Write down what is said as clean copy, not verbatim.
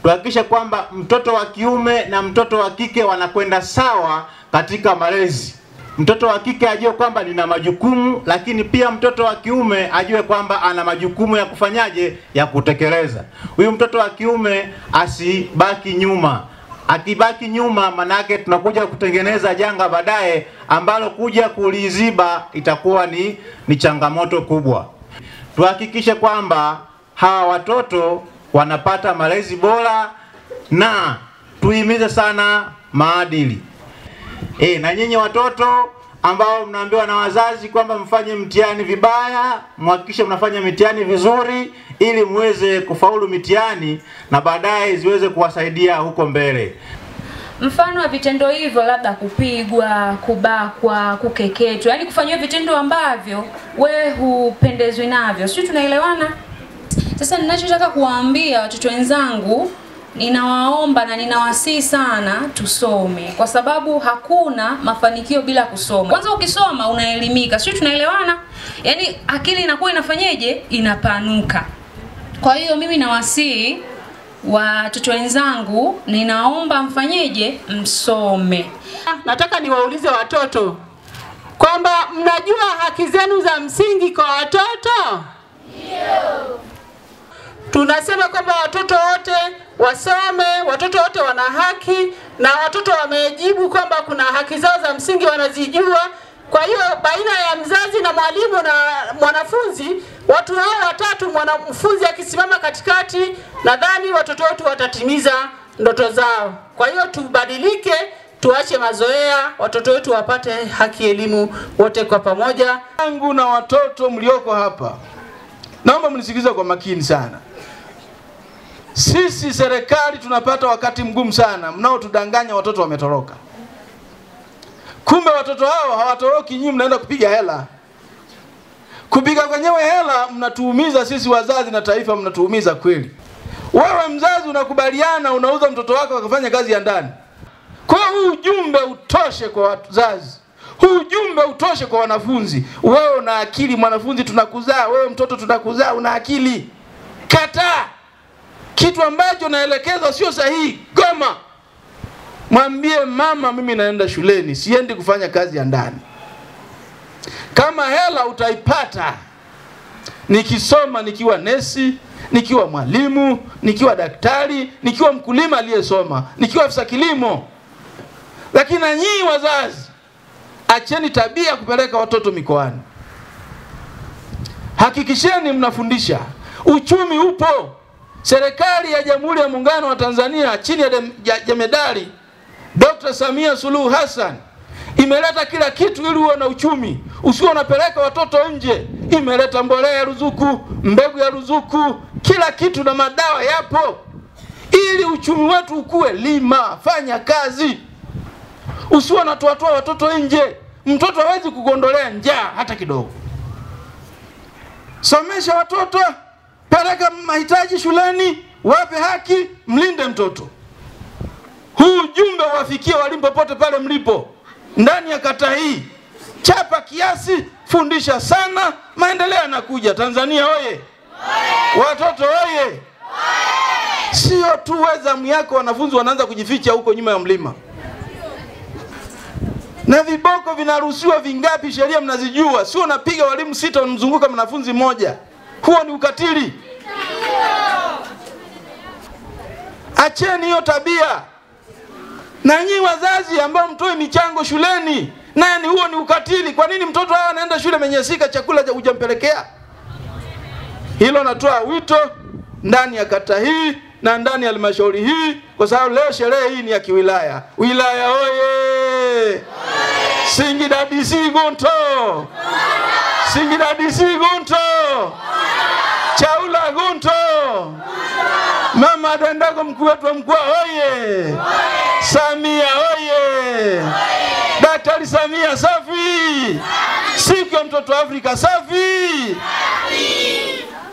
tuhakikishe kwamba mtoto wa kiume na mtoto wa kike wanakwenda sawa katika malezi. Mtoto wa kike ajue kwamba nina majukumu, lakini pia mtoto wa kiume ajue kwamba ana majukumu ya kufanyaje, ya kutekeleza. Huyu mtoto wa kiume asibaki nyuma. Akibaki nyuma, manake tunakuja kutengeneza janga baadaye ambalo kuja kuliziba itakuwa ni changamoto kubwa. Tuhakikishe kwamba hawa watoto wanapata malezi bora na tuhimize sana maadili. Na nyinyi watoto ambao mnaambiwa na wazazi kwamba mfanye mtihani vibaya, mhakikishe mnafanya mitihani vizuri ili muweze kufaulu mitihani na baadaye ziweze kuwasaidia huko mbele. Mfano wa vitendo hivyo labda kupigwa, kubakwa, kukeketwa, yani kufanywa vitendo ambavyo wewe hupendezwi navyo. Sisi tunaelewana? Sasa ninachotaka kuwaambia watoto wenzangu, ninawaomba na ninawasihi sana tusome, kwa sababu hakuna mafanikio bila kusoma. Kwanza ukisoma unaelimika. Sisi tunaelewana? Yani akili inakuwa inafanyeje? Inapanuka. Kwa hiyo mimi nawasihi watoto wenzangu, ninaomba mfanyeje? Msome. Nataka niwaulize watoto kwamba mnajua haki zenu za msingi kwa watoto? Ndio. Tunasema kwamba watoto wote wasome, watoto wote wana haki, na watoto wamejibu kwamba kuna haki zao za msingi wanazijua. Kwa hiyo baina ya mzazi na mwalimu na mwanafunzi, watu hao watatu, mwanafunzi akisimama katikati, nadhani watoto wetu watatimiza ndoto zao. Kwa hiyo tubadilike, tuache mazoea, watoto wetu wapate haki elimu wote kwa pamoja. Wangu na watoto mlioko hapa, naomba mnisikilize kwa makini sana. Sisi serikali tunapata wakati mgumu sana, mnaotudanganya watoto wametoroka. Kumbe watoto hao hawatoroki, nyinyi mnaenda kupiga hela. Kupiga kwenyewe hela mnatuumiza sisi wazazi na taifa, mnatuumiza kweli. Wewe mzazi unakubaliana unauza mtoto wako akafanya kazi ya ndani. Kwa hiyo huu ujumbe utoshe kwa wazazi. Huu ujumbe utoshe kwa wanafunzi. Wewe una akili, mwanafunzi tunakuzaa, wewe mtoto tunakuzaa, una akili. Kataa kitu ambacho naelekeza sio sahihi, goma. Mwambie mama, mimi naenda shuleni, siendi kufanya kazi ya ndani. Kama hela utaipata nikisoma, nikiwa nesi, nikiwa mwalimu, nikiwa daktari, nikiwa mkulima aliyesoma, nikiwa afisa kilimo. Lakini na nyinyi wazazi, acheni tabia kupeleka watoto mikoani. Hakikisheni mnafundisha. Uchumi upo. Serikali ya Jamhuri ya Muungano wa Tanzania chini ya Jemedari Dr. Samia Suluhu Hassan imeleta kila kitu ili uwe na uchumi. Usiwe unapeleka watoto nje. Imeleta mbolea ya ruzuku, mbegu ya ruzuku, kila kitu na madawa yapo. Ili uchumi wetu ukue, lima, fanya kazi. Usiwe unatoa watoto nje. Mtoto hawezi kugondolea njaa hata kidogo. Somesha watoto, peleka mahitaji shuleni, wape haki, mlinde mtoto. Huu ujumbe wafikie walimu popote pale mlipo. Ndani ya kata hii, chapa kiasi, fundisha sana, maendeleo yanakuja. Tanzania oye! Watoto oye! Sio tu zamu yako wanafunzi wanaanza kujificha huko nyuma ya mlima. Na viboko vinaruhusiwa vingapi? Sheria mnazijua. Sio unapiga walimu 6 wanamzunguka mwanafunzi mmoja. Huo ni ukatili. Acheni hiyo tabia. Na nyinyi wazazi ambao mtoi michango shuleni, nani, huo ni ukatili. Kwa nini mtoto haya anaenda shule menyesika, chakula hujampelekea? Hilo natoa wito ndani ya kata hii na ndani ya halmashauri hii, kwa sababu leo sherehe hii ni ya kiwilaya. Wilaya oye! Singida DC Gunto! Singida DC Gunto! Chaula Gunto! Mama Dandago, mkuu wetu wa mkoa oye! Samia oye! Daktari Samia safi! Siku ya mtoto Afrika safi!